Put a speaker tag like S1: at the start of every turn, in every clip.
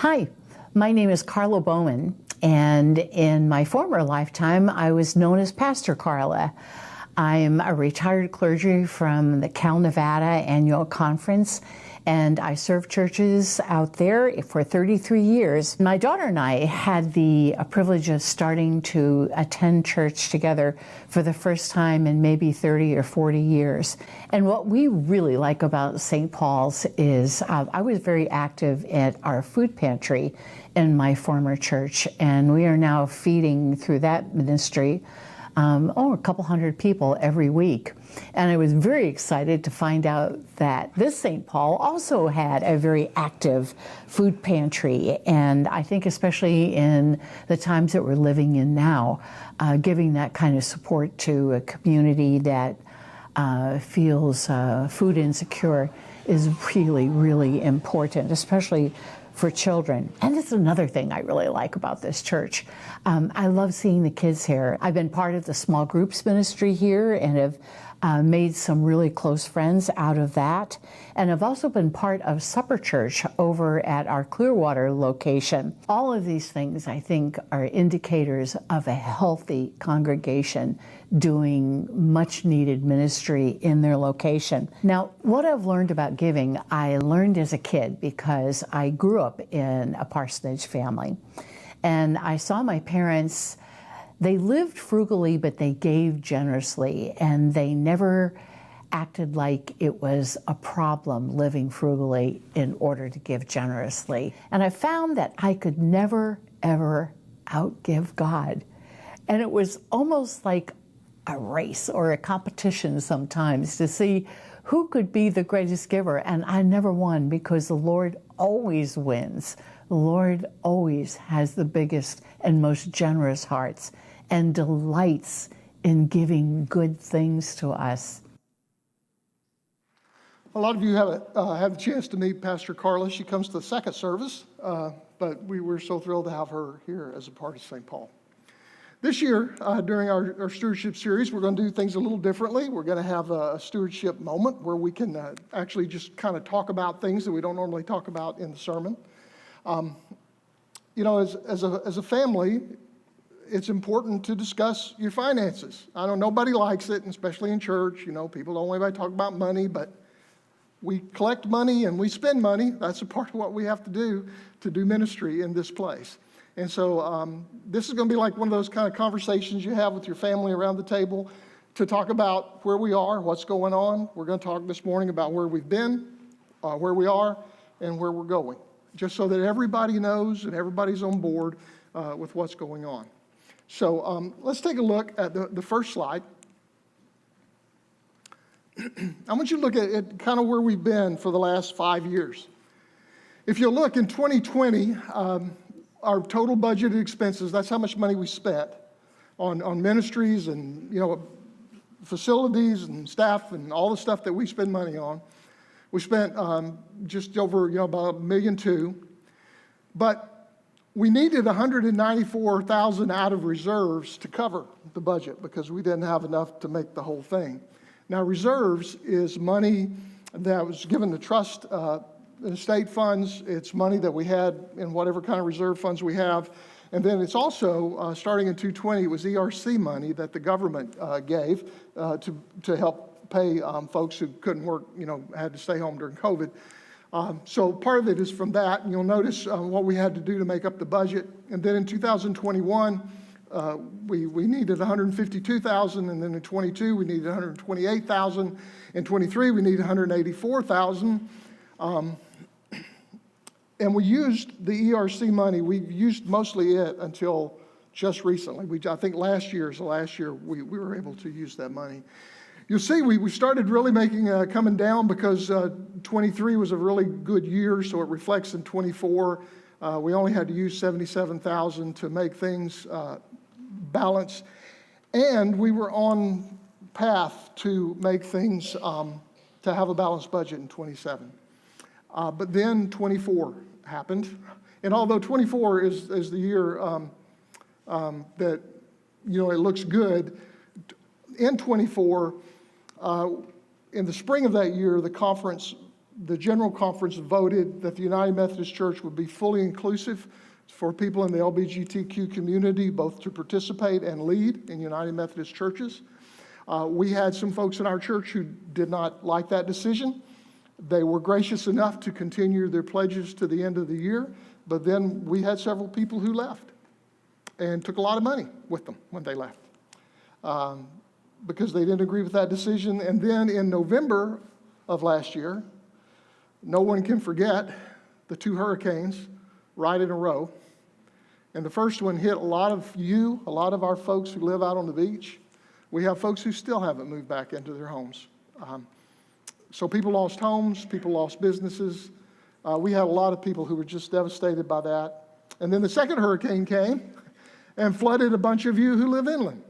S1: Hi, my name is Carla Bowman, and in my former lifetime, I was known as Pastor Carla. I'm a retired clergy from the Cal Nevada Annual Conference, and I served churches out there for 33 years. My daughter and I had the privilege of starting to attend church together for the first time in maybe 30 or 40 years. And what we really like about St. Paul's is I was very active at our food pantry in my former church, and we are now feeding through that ministry a couple hundred people every week. And I was very excited to find out that this St. Paul also had a very active food pantry. And I think especially in the times that we're living in now, giving that kind of support to a community that feels food insecure is really, really important, especially for children. And that's another thing I really like about this church. I love seeing the kids here. I've been part of the small groups ministry here and have made some really close friends out of that. And I've also been part of Supper Church over at our Clearwater location. All of these things, I think, are indicators of a healthy congregation doing much needed ministry in their location. Now, what I've learned about giving, I learned as a kid because I grew up in a parsonage family. And I saw my parents, they lived frugally, but they gave generously, and they never acted like it was a problem living frugally in order to give generously. And I found that I could never, ever outgive God. And it was almost like a race or a competition sometimes to see who could be the greatest giver. And I never won because the Lord always wins. The Lord always has the biggest and most generous hearts and delights in giving good things to us.
S2: A lot of you have had the chance to meet Pastor Carla. She comes to the second service, but we were so thrilled to have her here as a part of St. Paul. This year, during our stewardship series, we're going to do things a little differently. We're going to have a stewardship moment where we can actually just kind of talk about things that we don't normally talk about in the sermon. As a family, it's important to discuss your finances. I know nobody likes it, especially in church. People don't want anybody to talk about money, but we collect money and we spend money. That's a part of what we have to do ministry in this place. And so this is going to be like one of those kind of conversations you have with your family around the table to talk about where we are, what's going on. We're going to talk this morning about where we've been, where we are, and where we're going, just so that everybody knows and everybody's on board with what's going on. So let's take a look at the first slide. I want you to look at kind of where we've been for the last 5 years. If you look in 2020, our total budgeted expenses, that's how much money we spent on ministries and facilities and staff and all the stuff that we spend money on. We spent just over about $1.2 million, but we needed $194,000 out of reserves to cover the budget because we didn't have enough to make the whole thing. Now, reserves is money that was given to trust and estate funds. It's money that we had in whatever kind of reserve funds we have. And then it's also, starting in 2020, it was ERC money that the government gave to help pay folks who couldn't work, had to stay home during COVID. So part of it is from that, and you'll notice what we had to do to make up the budget. And then in 2021, we needed $152,000, and then in 22 we needed $128,000. In 23 we needed $184,000. And we used the ERC money. We used mostly it until just recently. I think last year is the last year we were able to use that money. You'll see we started really coming down because 23 was a really good year, so it reflects in 24. We only had to use $77,000 to make things balance, and we were on path to make things to have a balanced budget in 27. But then 24 happened, and although 24 is the year that it looks good, in 24, in the spring of that year, the conference The General Conference voted that the United Methodist Church would be fully inclusive for people in the LGBTQ community, both to participate and lead in United Methodist churches. We had some folks in our church who did not like that decision. They were gracious enough to continue their pledges to the end of the year, but then we had several people who left and took a lot of money with them when they left because they didn't agree with that decision. And then in November of last year, no one can forget the 2 hurricanes right in a row. And the first one hit a lot of our folks who live out on the beach. We have folks who still haven't moved back into their homes. So people lost homes, people lost businesses. We had a lot of people who were just devastated by that. And then the second hurricane came and flooded a bunch of you who live inland.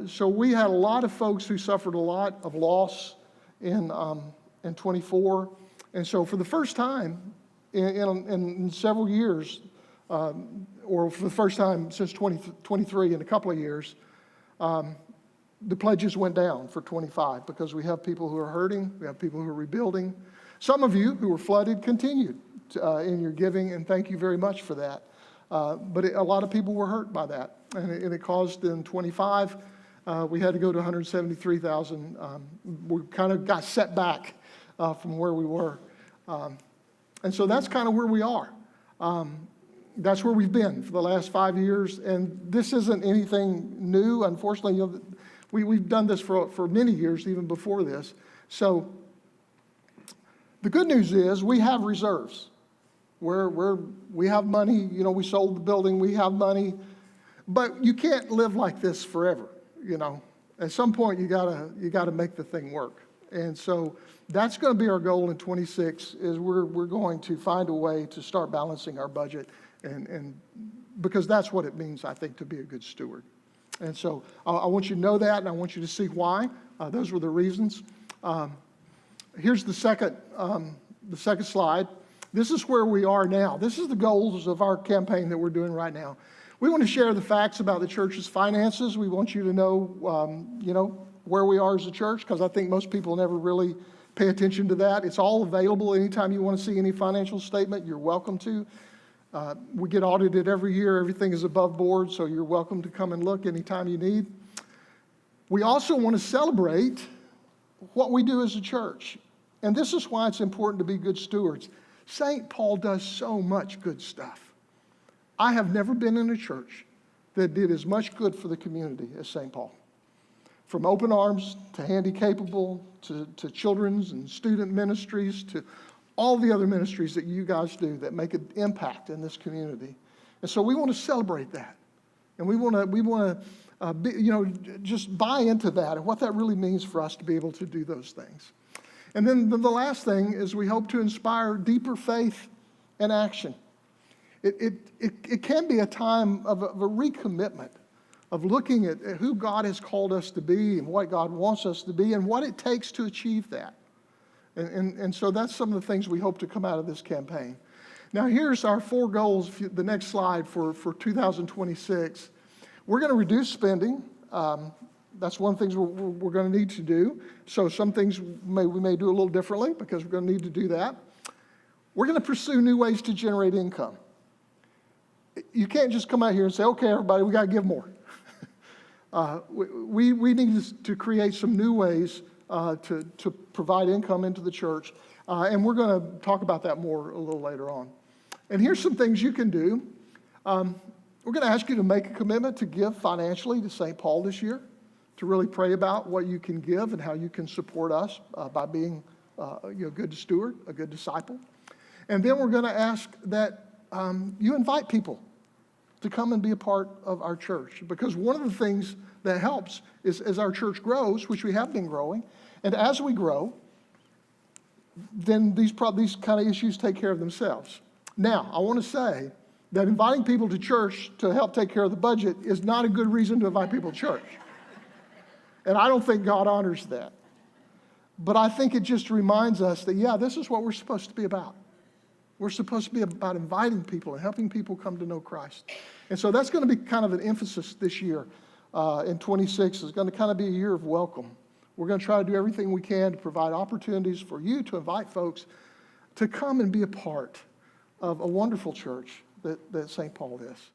S2: So we had a lot of folks who suffered a lot of loss in 24. And so for the first time in several years, or for the first time since 2023 in a couple of years, the pledges went down for 25 because we have people who are hurting, we have people who are rebuilding. Some of you who were flooded continued in your giving, and thank you very much for that. But a lot of people were hurt by that, and it caused in 25, we had to go to 173,000. We kind of got set back from where we were. And so that's kind of where we are. That's where we've been for the last 5 years, and this isn't anything new. Unfortunately, we've done this for many years, even before this. So the good news is we have reserves. We have money. We sold the building. We have money, but you can't live like this forever. At some point you gotta make the thing work. And so that's going to be our goal in 26. Is we're going to find a way to start balancing our budget, and because that's what it means, I think, to be a good steward. And so I want you to know that, and I want you to see why. Those were the reasons. Here's the second slide. This is where we are now. This is the goals of our campaign that we're doing right now. We want to share the facts about the church's finances. We want you to know, where we are as a church, because I think most people never really pay attention to that. It's all available. Anytime you want to see any financial statement, you're welcome to. We get audited every year. Everything is above board, so you're welcome to come and look anytime you need. We also want to celebrate what we do as a church. And this is why it's important to be good stewards. St. Paul does so much good stuff. I have never been in a church that did as much good for the community as St. Paul. From Open Arms to Handicapable to children's and student ministries to all the other ministries that you guys do that make an impact in this community. And so we want to celebrate that. And we want to just buy into that and what that really means for us to be able to do those things. And then the last thing is we hope to inspire deeper faith and action. It can be a time of a recommitment, of looking at who God has called us to be and what God wants us to be and what it takes to achieve that. And so that's some of the things we hope to come out of this campaign. Now here's our 4 goals, the next slide for 2026. We're going to reduce spending. That's one thing we're going to need to do. So some things we may do a little differently because we're going to need to do that. We're going to pursue new ways to generate income. You can't just come out here and say, okay, everybody, we got to give more. We need to create some new ways to provide income into the church. And we're going to talk about that more a little later on. And here's some things you can do. We're going to ask you to make a commitment to give financially to St. Paul this year, to really pray about what you can give and how you can support us by being a good steward, a good disciple. And then we're going to ask that you invite people to come and be a part of our church. Because one of the things that helps is as our church grows, which we have been growing, and as we grow, then these kind of issues take care of themselves. Now, I want to say that inviting people to church to help take care of the budget is not a good reason to invite people to church. And I don't think God honors that. But I think it just reminds us that, this is what we're supposed to be about. We're supposed to be about inviting people and helping people come to know Christ. And so that's going to be kind of an emphasis this year in 26. It's going to kind of be a year of welcome, We're going to try to do everything we can to provide opportunities for you to invite folks to come and be a part of a wonderful church that St. Paul is.